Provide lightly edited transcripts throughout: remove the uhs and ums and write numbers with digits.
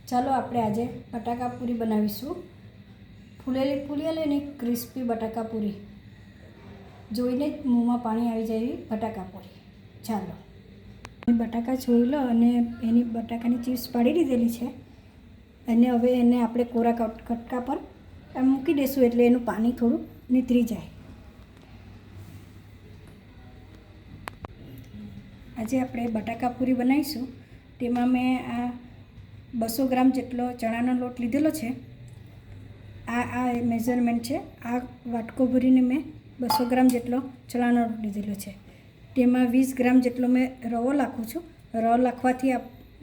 ચાલો આપણે આજે બટાકા પૂરી બનાવીશું. ફૂલેલી ને ક્રિસ્પી બટાકા પૂરી જોઈને જ મોંમાં પાણી આવી જાય એવી બટાકા પૂરી. ચાલો બટાકા જોઈ લો અને એની બટાકાની ચિપ્સ પાડી દીધેલી છે અને હવે એને આપણે કોરા કટકા પર મૂકી દઈશું એટલે એનું પાણી થોડું નીતરી જાય. આજે આપણે બટાકા પૂરી બનાવીશું. તેમાં મેં આ 200 ગ્રામ જેટલો ચણાનો લોટ લીધેલો છે. આ મેઝરમેન્ટ છે. આ વાટકો ભરીને મેં 200 ગ્રામ જેટલો ચણાનો લોટ લીધેલો છે. તેમાં 20 ગ્રામ જેટલો મેં રવો નાખું છું. રવો નાખવાથી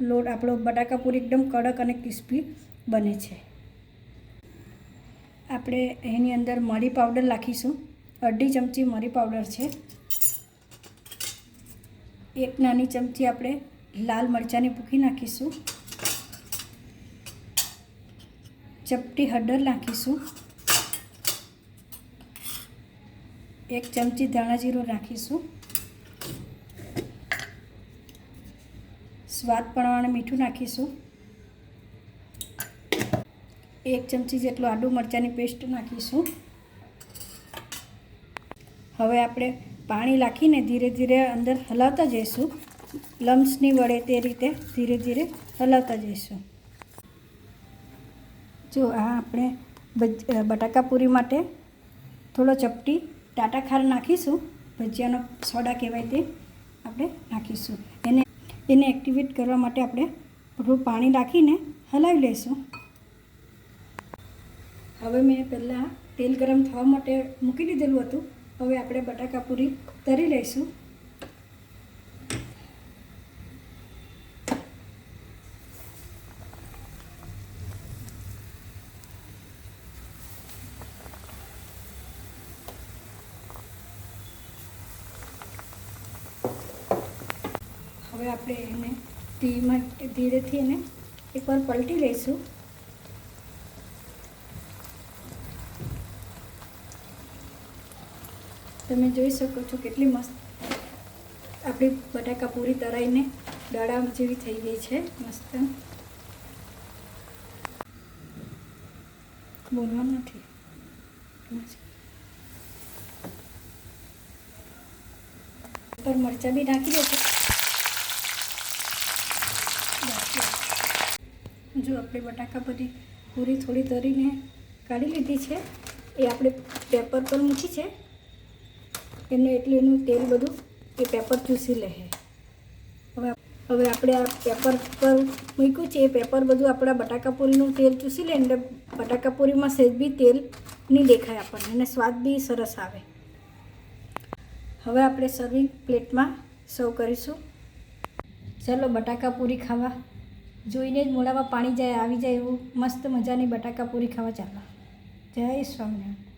લોટ આપણો બટાકા પૂરી એકદમ કડક અને ક્રિસ્પી બને છે. આપણે એની અંદર મરી પાવડર નાખીશું. અડધી ચમચી મરી પાવડર છે. 1 નાની ચમચી આપણે લાલ મરચાંની ભૂકી નાખીશું. ચપટી હળદર નાખીશું. 1 ચમચી ધાણા જીરું નાખીશું. સ્વાદ પ્રમાણે મીઠું નાખીશું. 1 ચમચી જેટલું આદુ મરચાંની પેસ્ટ નાખીશું. હવે આપણે પાણી નાખીને ધીરે ધીરે અંદર હલાવતા જઈશું. લમ્સ નહીં વળે તે રીતે ધીરે ધીરે હલાવતા જઈશું. જો આ આપણે બટાકા પૂરી માટે થોડો ચપટી ટાટા ખાર નાખીશું. ભજીયાનો સોડા કહેવાય તે આપણે નાખીશું. એને એક્ટિવેટ કરવા માટે આપણે થોડું પાણી નાખીને હલાવી લઈશું. હવે મેં પહેલાં તેલ ગરમ થવા માટે મૂકી દીધેલું હતું. હવે આપણે બટાકા પૂરી તળી લઈશું. હવે આપણે એને ધીરેથી એને એકવાર પલટી લઈશું. તમે જોઈ શકો છો કેટલી મસ્ત આપણી બટાકા પૂરી તળાઈને દડા જેવી થઈ ગઈ છે. મસ્ત બોલવાનું નથી. ઉપર મરચાં બી નાખી દેજો. જો આપણે બટાકા પૂરી થોડી તળીને કાઢી લીધી છે. એ આપણે પેપર પર મૂકી છે. એનું તેલ બધું એ પેપર ચૂસી લે. હવે આપણે આ પેપર પર મૂક્યું છે. એ પેપર બધું આપણા બટાકા પૂરીનું તેલ ચૂસી લે એટલે બટાકા પૂરીમાં સહેજ બી તેલ નહીં દેખાય આપણને અને સ્વાદ બી સરસ આવે. હવે આપણે સર્વિંગ પ્લેટમાં સર્વ કરીશું. ચાલો બટાકા પૂરી ખાવા. જોઈને જ મોઢામાં પાણી આવી જાય એવું મસ્ત મજાની બટાકા પૂરી ખાવા ચાલો. જય સ્વામિનારાયણ.